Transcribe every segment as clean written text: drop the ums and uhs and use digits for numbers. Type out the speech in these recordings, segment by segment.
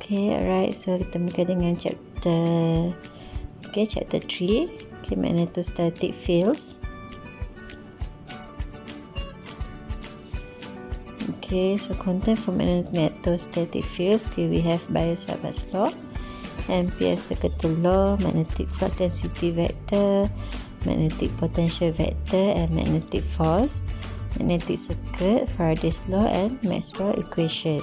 Okay, alright. So kita mula dengan chapter 3. Okay, Magnetostatic Fields. Okay, so content for Magnetostatic Fields. Okay, we have Biot law, Ampere's second law, magnetic flux density vector, magnetic potential vector, and magnetic force, magnetic circuit, Faraday's law, and Maxwell's equation.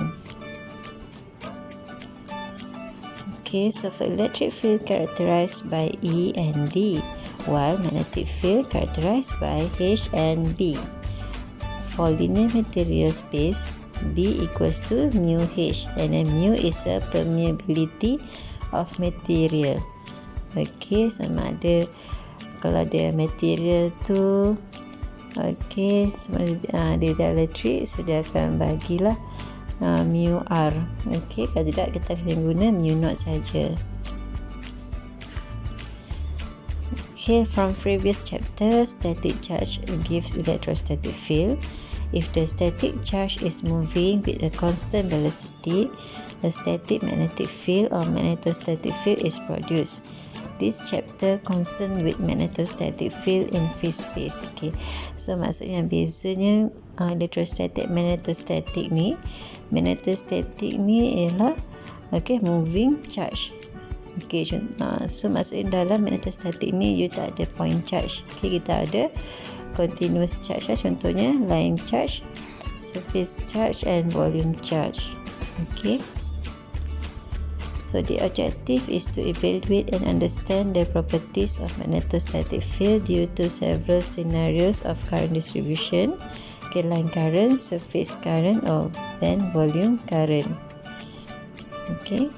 Okay, so for electric field characterized by E and D, while magnetic field characterized by H and B. For linear material space, B equals to mu H, and then mu is a permeability of material. Okay, sama ada kalau ada material tu, okay, sama ada dia elektrik, so dia akan bagilah mu R. Okay, kalau tidak kita akan guna mu naught saja. Okay, from previous chapter, static charge gives electrostatic field. If the static charge is moving with a constant velocity, a static magnetic field or magnetostatic field is produced. This chapter concerned with magnetostatic field in free space. Okay, so maksudnya bezanya electrostatic magnetostatic ni. Magnetostatic ni ialah moving charge. Okay, so maksudnya dalam magnetostatic ni you tak ada point charge. Okay, kita ada continuous charge lah, contohnya line charge, surface charge, and volume charge. Okay, so the objective is to evaluate and understand the properties of magnetostatic field due to several scenarios of current distribution. Okay, line current, surface current, or then volume current. Okay,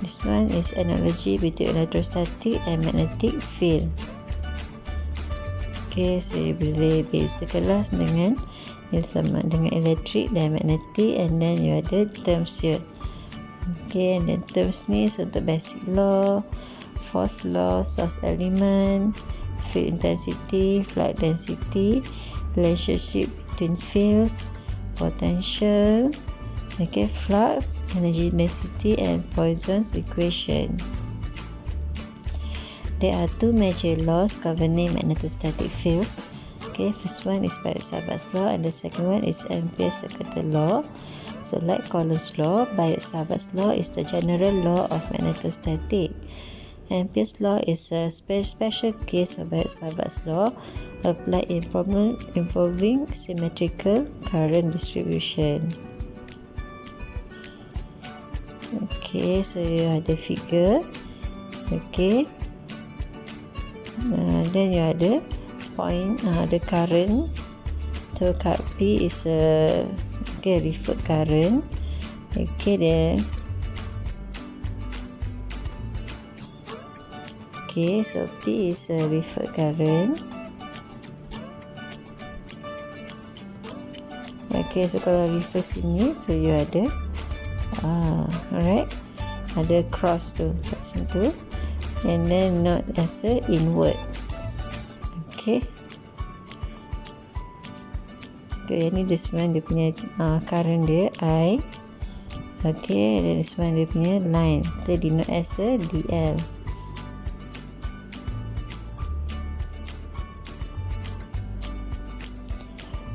this one is analogy between electrostatic and magnetic field. Okay, so you boleh bezakanlah dengan sama dengan elektrik dan magnetic, and then you ada terms here. Okay, and then terms ni so untuk basic law, force law, source element, field intensity, flux density, relationship between fields, potential, okay, flux, energy density, and Poisson's equation. There are two major laws governing magnetostatic fields. Okay, first one is Biot-Savart's law, and the second one is Ampere's second law. So like Coulomb's law, Biot-Savart's law is the general law of magnetostatic. Ampere's law is a special case of Biot-Savart's law applied in problem involving symmetrical current distribution. Okay, so you ada figure. Okay, then you ada point, the current. So P is a referred current. Okay, there. Okay, so P is a referred current. Okay, so kalau reverse sini, so you ada alright, ada cross tu kat situ, and then not as a inward. Okay, okay, ni this one dia punya current dia I. Okay, and then this one dia punya line, kita denote as a DL.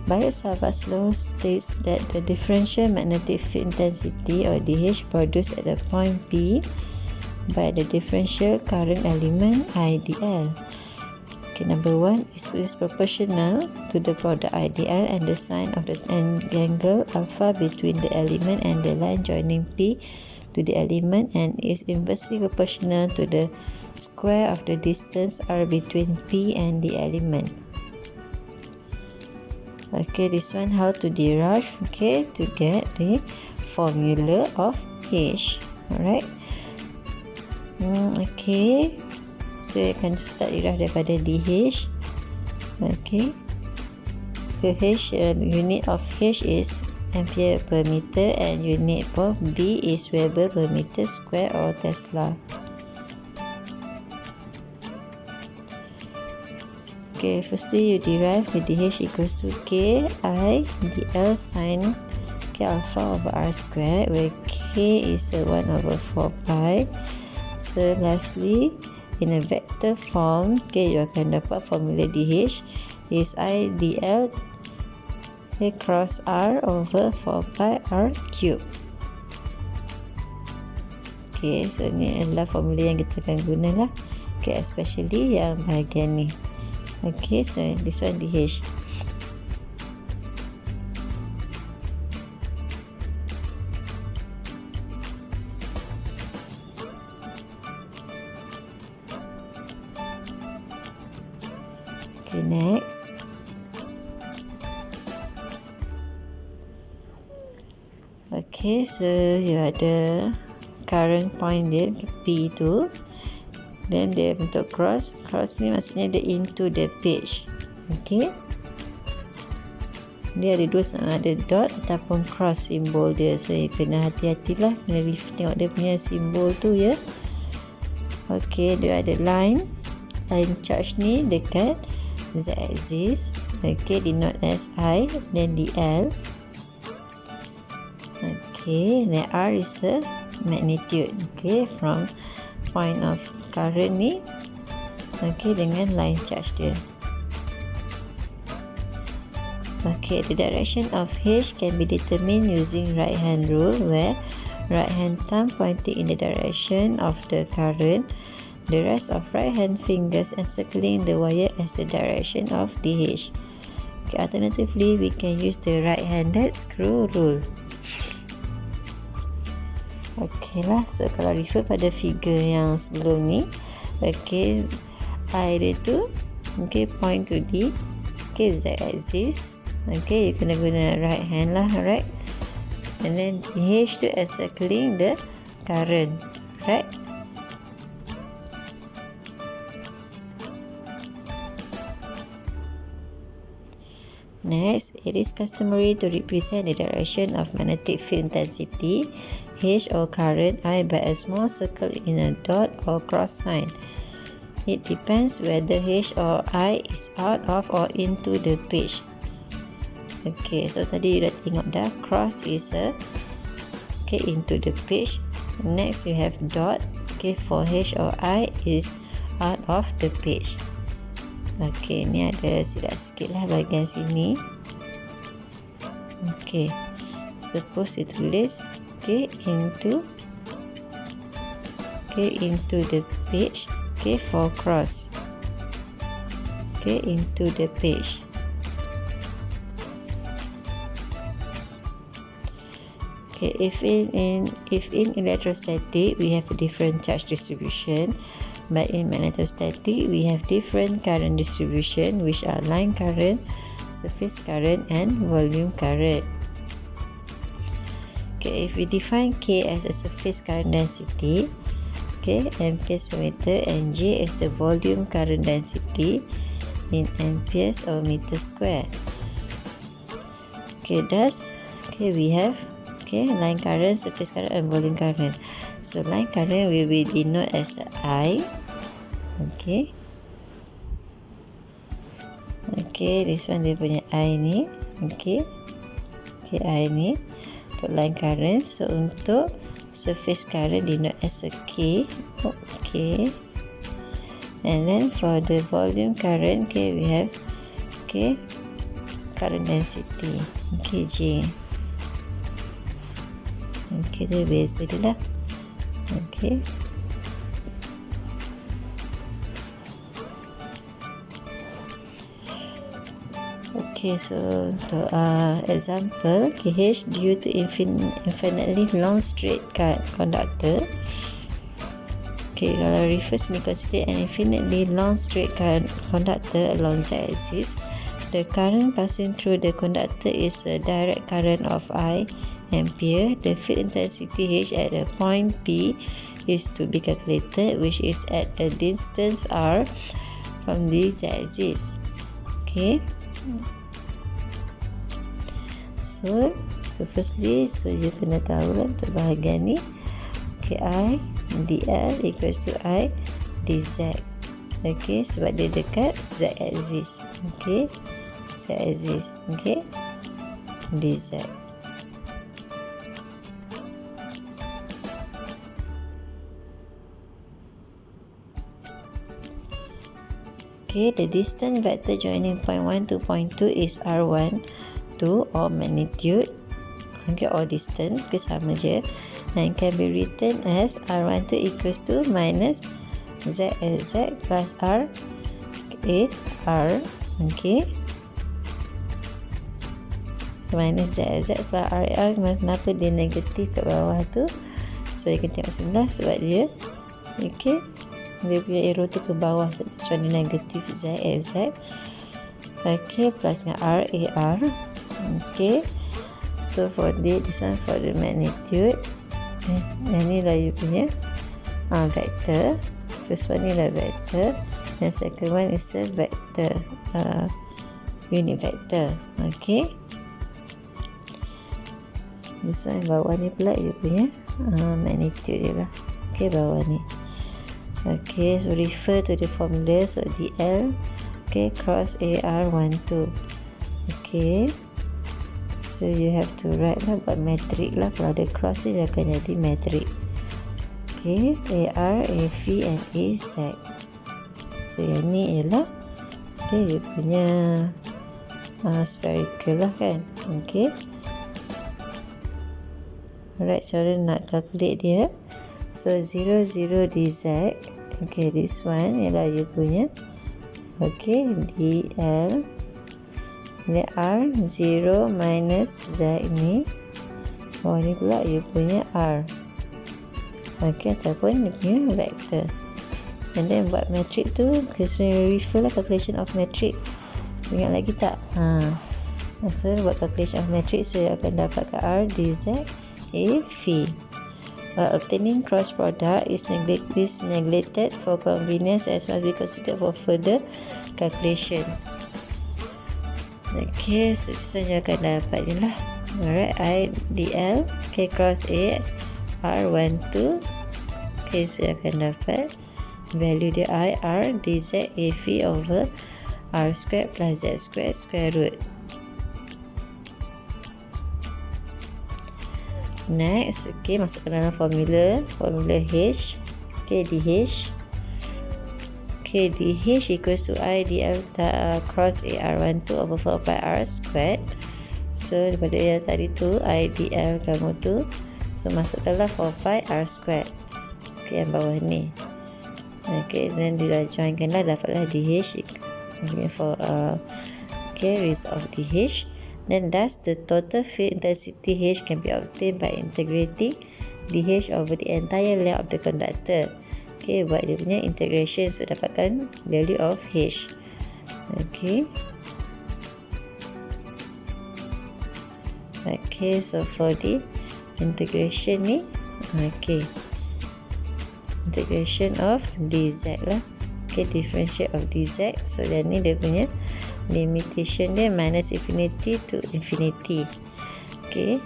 Biot-Savart's law states that the differential magnetic field intensity, or DH, produced at the point P by the differential current element IDL. Okay, number 1 is proportional to the product IDL and the sine of the angle alpha between the element and the line joining P to the element, and is inversely proportional to the square of the distance R between P and the element. Okay, this one how to derive, okay, to get the formula of H. Alright. Okay, so you can start derive daripada DH. Okay, the H, unit of H is ampere per meter, and unit of B is Weber per meter square or Tesla. Okay, firstly you derive with DH equals to K I dl sine Okay, alpha over r squared, where k is 1 over 4 pi. So lastly, in a vector form, okay, you akan dapat formula dh is I dl cross r over 4 pi r cube. Okay, so ni adalah formula yang kita akan guna lah. Okay, especially yang bahagian ni. Okay, so this one dh. Okay, next. Okay, so you ada current point dia P tu, then dia bentuk cross ni maksudnya dia into the page. Okay, dia ada dua sama, ada dot ataupun cross simbol dia, so you kena hati-hatilah, kena tengok dia punya simbol tu ya. Okay, dia ada line charge ni dekat z-axis. Okay, denote as I, then dl. Okay, then r is a magnitude. Okay, from point of current ni, okay, dengan line charge dia. Okay, the direction of h can be determined using right hand rule, where right hand thumb pointing in the direction of the current, the rest of right hand fingers encircling the wire as the direction of dh. Okay, alternatively, we can use the right handed screw rule. Okay lah, so kalau refer pada figure yang sebelum ni, okay, I dia tu, okay, point to D, okay, z axis, okay, you kena guna right hand lah, right, and then H tu encircling the current, right. Next, it is customary to represent the direction of magnetic field intensity H or current I by a small circle in a dot or cross sign. It depends whether H or I is out of or into the page. Okay, so tadi you dah tengok dah, cross is okay, into the page. Next you have dot, okay, for H or I is out of the page. Okay, ni ada silap sikit lah bahagian sini. Okay, suppose you tulis okay, into the page, okay, for cross, okay, into the page. Okay, if in electrostatic we have a different charge distribution, but in magnetostatic we have different current distribution, which are line current, surface current and volume current. Okay, if we define K as a surface current density, okay, amperes per meter, and J is the volume current density in amperes or meter square. Okay, thus, okay, we have okay, line current, surface current and volume current. So line current will be denoted as I. Okay. Okay, this one dia punya I ni. Okay. Okay, I ni untuk line current. So untuk surface current denote as a K. Okay. And then for the volume current, okay, we have okay, current density. Okay, J. Okay, dia beza dia lah. Okay. Okay, so untuk example, KH due to infinitely long straight conductor. Okay, kalau reverse ni consider an infinitely long straight conductor along z-axis. The current passing through the conductor is a direct current of I ampere. The field intensity H at a point P is to be calculated, which is at a distance R from the z-axis. Okay. So firstly, so you kena tahu lah untuk bahagian ni. Okay, I dl equals to I dz. Okay, sebab dia dekat z-axis. Okay, z-axis. Okay, dz. Okay, the distance vector joining point 1 to point 2 is R1, 2 or magnitude. Okay, or distance, ke sama je. And can be written as R12 equals to minus ZZ plus R AR. Okay, minus ZZ plus RR. Kenapa dia negatif kat bawah tu? So you can tengok sebelah sebab dia okay, dia punya arrow tu ke bawah sebab dia negatif ZZ. Okay, plus dengan RAR. Okay, so for this one for the magnitude. Yang ni lah you punya vector. First one ni lah vector, and second one is a vector, unit vector. Okay, this one bawah ni pula you punya magnitude je lah. Okay, bawah ni. Okay, so refer to the formula. So DL, okay, cross AR12. Okay, so you have to write lah, buat metrik lah. Kalau ada cross ni dia akan jadi metrik. Okay, AR, AV and AZ. So yang ni ialah okay, you punya spherical lah kan. Okay, alright, cara nak calculate dia. So 0, 0 dz. Okay, this one ialah you punya okay, DL. Ini R 0 minus Z ni. Oh, ni pula you punya R. Okay, ataupun you punya vector. And then buat metrik tu, kita refer lah calculation of metrik. Ingat lagi tak? So buat calculation of metrik, so you akan dapat ke R dz AV. Obtaining cross product is neglected for convenience as must be considered for further calculation. Okay, so this one you akan dapat ni lah. Alright, I DL okay, cross A R12. Okay, so you akan dapat value dia I R dz AV over R squared plus Z squared square root. Next, okay, masukkan dalam formula H. Okay, DH. Okay, DH equals to I DL cross AR12 over 4 pi R squared. So daripada yang tadi tu I DL kamu tu, so masukkanlah 4 pi R squared. Okay, yang bawah ni. Okay, then dia joinkan lah, dapatlah DH. Okay, for okay, result of DH. Then thus the total field intensity H can be obtained by integrating DH over the entire length of the conductor. Okay, buat dia punya integration, so dapatkan value of H. Okay. Okay, so for the integration ni, okay, integration of dz lah. Okay, differentiate of dz. So dan ni dia punya limitation dia minus infinity to infinity. Okay.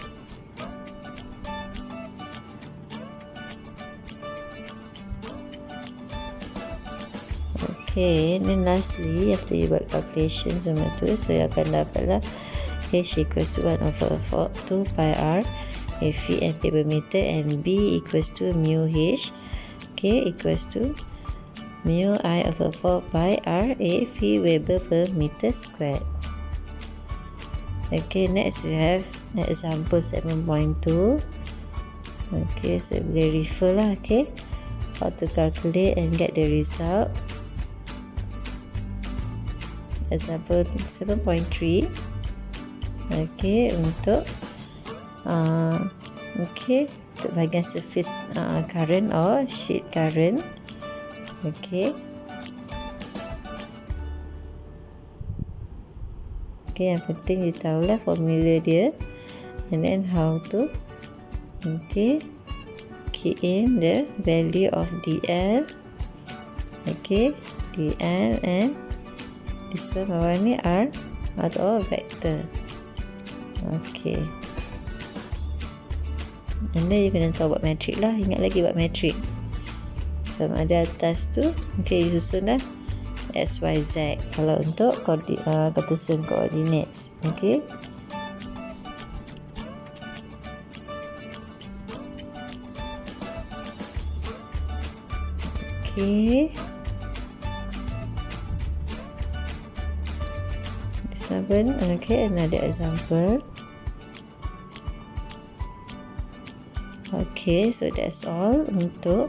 Okay, then lastly after you buat calculation semua tu, so you akan dapatlah H equals to 1 over 2 pi R AV ampere per meter and B equals to mu H, okay, equals to mu I over 4 pi R AV Weber per meter squared. Okay, next we have example 7.2. Okay, so boleh refer lah, okay, how to calculate and get the result. Example 7.3. Okay, untuk okay, untuk bahagian surface current or sheet current. Okay. Okay, yang penting you tahulah formula dia and then how to okay, key in the value of DL. Okay, DL and this one bawah ni R atau vector. Okay. And then you kena tahu buat metrik lah. Ingat lagi buat metrik. Sama ada atas tu, okay, you susun dah X, Y, Z. Kalau untuk Cartesian coordinates, okay. Okay. Okay, another example. Okay, so that's all untuk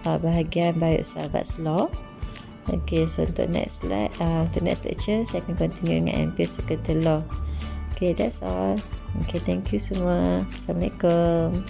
bahagian Biot Savart's law. Okay, so untuk next slide, untuk next lecture saya akan continue dengan Ampere's second law. Okay, that's all. Okay, thank you semua. Assalamualaikum.